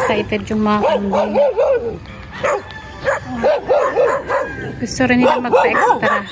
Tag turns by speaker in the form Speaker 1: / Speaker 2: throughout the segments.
Speaker 1: Excited yung mga kambing. Gusto rin nila magpa-extra.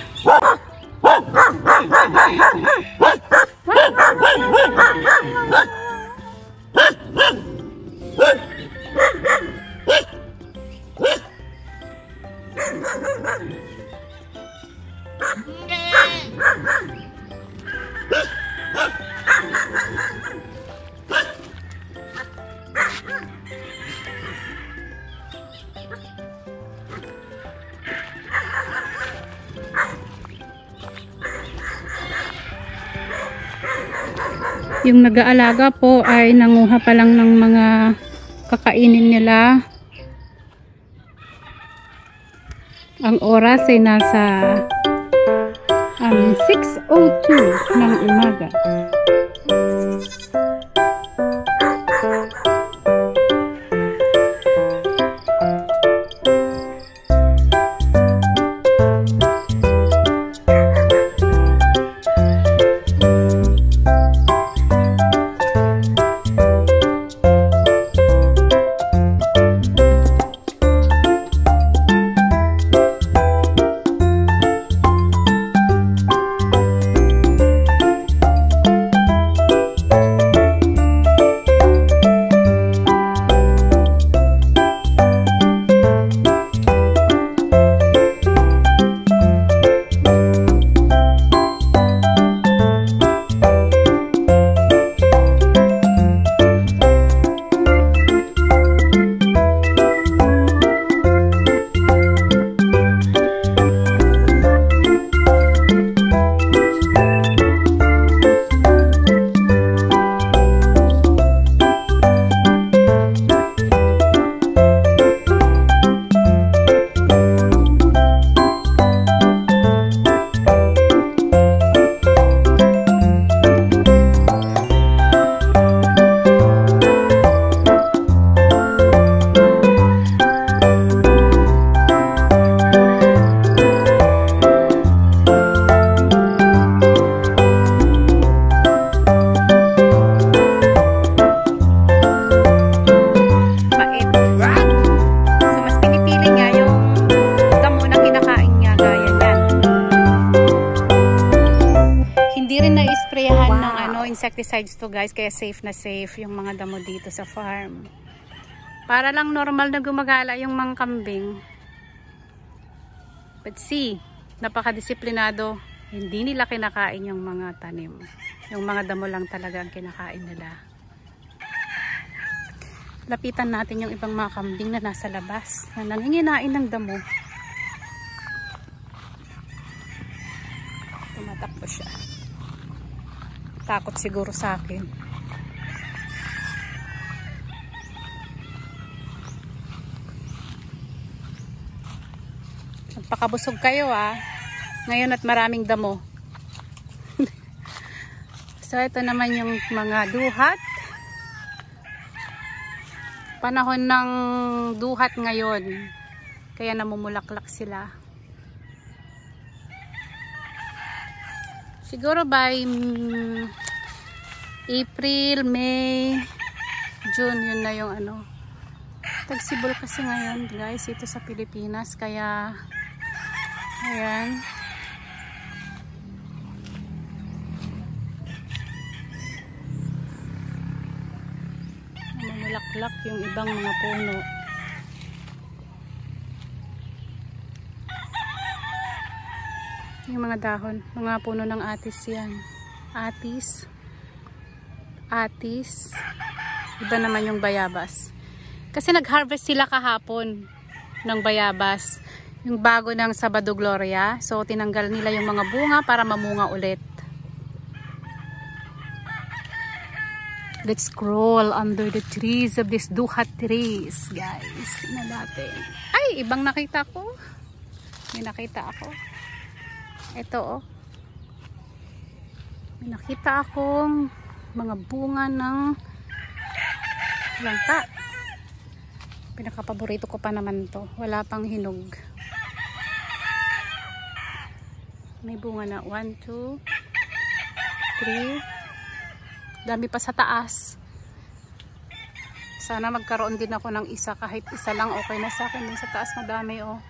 Speaker 1: Yung nag-aalaga po ay nanguha pa lang ng mga kakainin nila. Ang oras ay nasa 6:02 ng umaga. Insecticides to guys, kaya safe na safe yung mga damo dito sa farm. Para lang normal na gumagala yung mga kambing. But see, napakadisiplinado. Hindi nila kinakain yung mga tanim. Yung mga damo lang talaga ang kinakain nila. Lapitan natin yung ibang mga kambing na nasa labas na nanginginain ng damo. Tumatakbo siya. Takot siguro sa akin. Magpakabusog kayo ngayon at maraming damo. So ito naman yung mga duhat. Panahon ng duhat ngayon. Kaya namumulaklak sila. Siguro by April, May, June, yun na yung tagsibol kasi ngayon guys, ito sa Pilipinas. Kaya, ayan. Namulaklak yung ibang mga puno. Yung mga dahon, mga puno ng atis yan. Atis. Iba naman yung bayabas. Kasi nag-harvest sila kahapon ng bayabas. Yung bago ng Sabado Gloria. So tinanggal nila yung mga bunga para mamunga ulit. Let's scroll under the trees of this duhat trees, guys. Tingnan natin. Ay, ibang nakita ko. May nakita ako. Ito may nakita akong mga bunga ng Langka. Pinakapaborito ko pa naman to. Wala pang hinog. May bunga na. 1, 2, 3. Dami pa sa taas. Sana magkaroon din ako ng isa. Kahit isa lang okay na sa akin. Sa taas madami oh.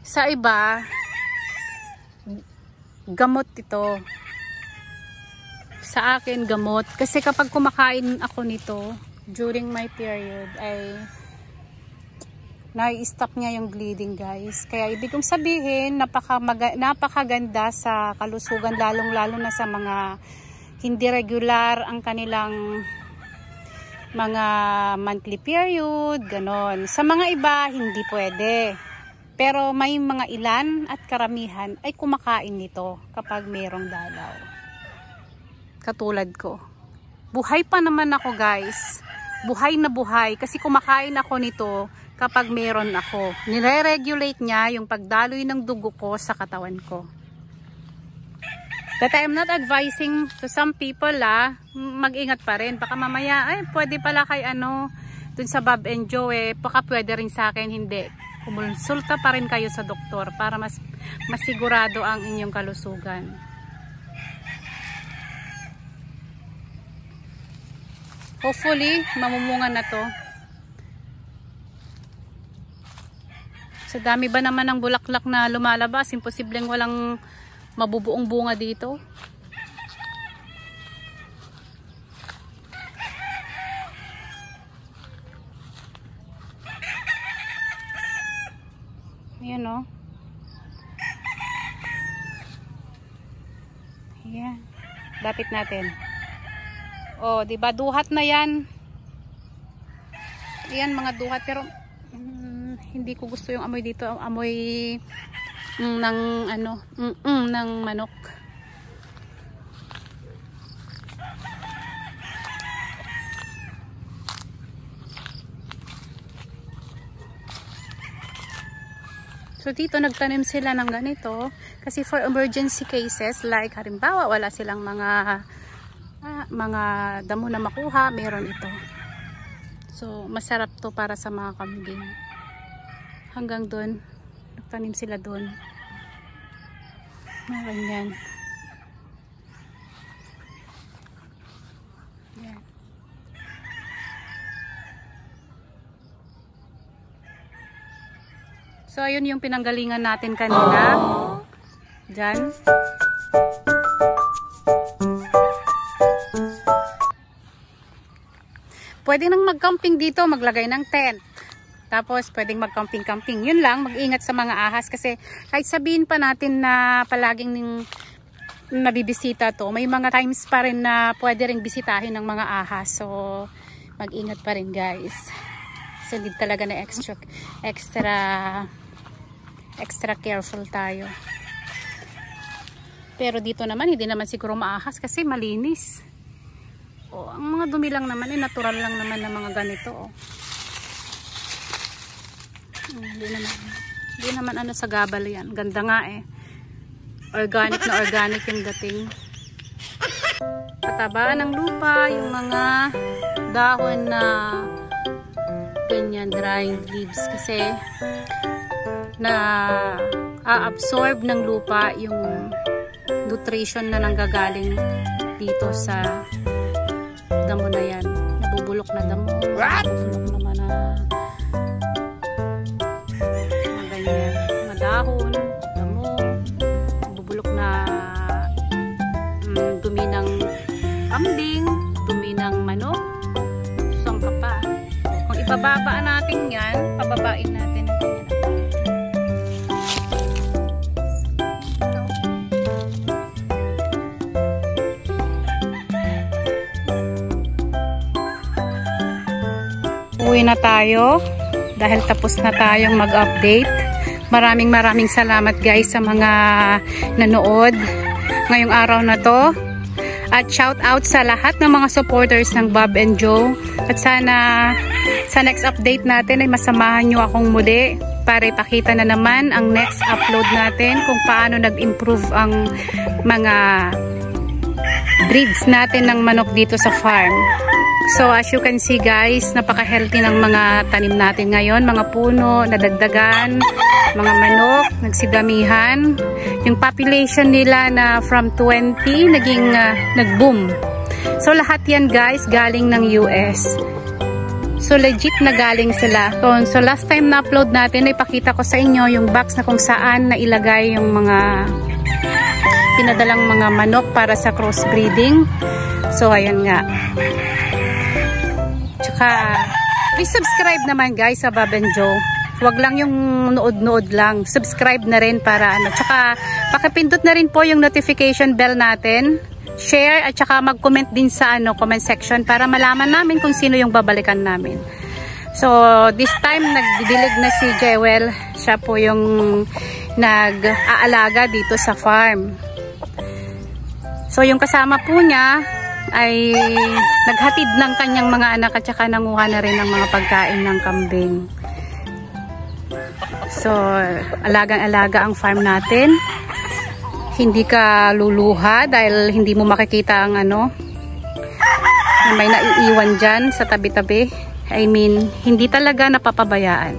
Speaker 1: Sa iba, gamot ito. Sa akin, gamot. Kasi kapag kumakain ako nito, during my period, ay nai-stop niya yung bleeding, guys. Kaya ibig kong sabihin, napakaganda sa kalusugan, lalong-lalo na sa mga hindi regular ang kanilang mga monthly period, ganon. Sa mga iba, hindi pwede. Pero may mga ilan at karamihan ay kumakain nito kapag mayroong dalaw. Katulad ko. Buhay pa naman ako, guys. Buhay na buhay. Kasi kumakain ako nito kapag meron ako. Nire-regulate niya yung pagdaloy ng dugo ko sa katawan ko. But I'm not advising to some people, mag-ingat pa rin. Baka mamaya, ay, pwede pala kay dun sa Bob and Joe, baka pwede rin sa akin, hindi. Kumonsulta pa rin kayo sa doktor para mas masigurado ang inyong kalusugan. Hopefully, mamumunga na to. Sa dami ba naman ng bulaklak na lumalabas, imposibleng walang mabubuong bunga dito. Ayan o. Ayan. Lapit natin. O, diba? Duhat na yan. Ayan, mga duhat. Pero, hindi ko gusto yung amoy dito. Amoy ng ng manok. So dito nagtanim sila ng ganito kasi for emergency cases, like halimbawa wala silang mga damo na makuha, meron ito. So masarap to para sa mga kambing. Hanggang doon nagtanim sila doon. Ganyan. Yan. So, ayun yung pinanggalingan natin kanina. Diyan. Pwede nang mag-camping dito, maglagay ng tent. Tapos, pwedeng mag-camping-camping. Yun lang, mag-ingat sa mga ahas. Kasi, kahit sabihin pa natin na palaging nabibisita to, may mga times pa rin na pwede rin bisitahin ng mga ahas. So, mag-ingat pa rin, guys. So, hindi talaga na extra careful tayo. Pero dito naman hindi naman siguro maahas kasi malinis. Ang mga dumi lang naman natural lang naman ng mga ganito. Hindi naman sa gabal yan. Ganda nga Organic na organic yung dating. Pataba ng lupa, yung mga dahon na ganyan, drying leaves kasi na a-absorb ng lupa yung nutrition na nanggagaling dito sa damo na yan. Nabubulok na damo. Nabubulok naman na mga ganyan. Mga dahon, damo, nabubulok na dumi ng kambing, dumi ng manok, sangka pa. Kung ibababa natin yan, pababain natin ng ganyan. Uwi na tayo dahil tapos na tayong mag-update. Maraming salamat guys sa mga nanood ngayong araw na to. At shout out sa lahat ng mga supporters ng Bob and Joe. At sana sa next update natin ay masamahan nyo akong muli para ipakita na naman ang next upload natin kung paano nag-improve ang mga breeds natin ng manok dito sa farm. So as you can see guys, napaka-healthy ng mga tanim natin ngayon. Mga puno, nadagdagan, mga manok, nagsidamihan. Yung population nila na from 20, naging nag-boom. So lahat yan guys, galing ng US. So legit na galing sila. So last time na upload natin, ipakita ko sa inyo yung box na kung saan nailagay yung mga pinadalang mga manok para sa crossbreeding. So ayan nga. Tsaka please subscribe naman guys sa Bob and Joe. Huwag lang yung nood-nood lang. Subscribe na rin para ano. Tsaka pakipindot na rin po yung notification bell natin. Share at tsaka mag-comment din sa comment section para malaman namin kung sino yung babalikan namin. So this time nagdidilig na si Jewel. Siya po yung nag-aalaga dito sa farm. So yung kasama po niya ay naghatid ng kanyang mga anak at saka nanguha na rin ng mga pagkain ng kambing. So alagang-alaga ang farm natin. Hindi ka luluha dahil hindi mo makikita ang may naiiwan dyan sa tabi-tabi. I mean, hindi talaga napapabayaan.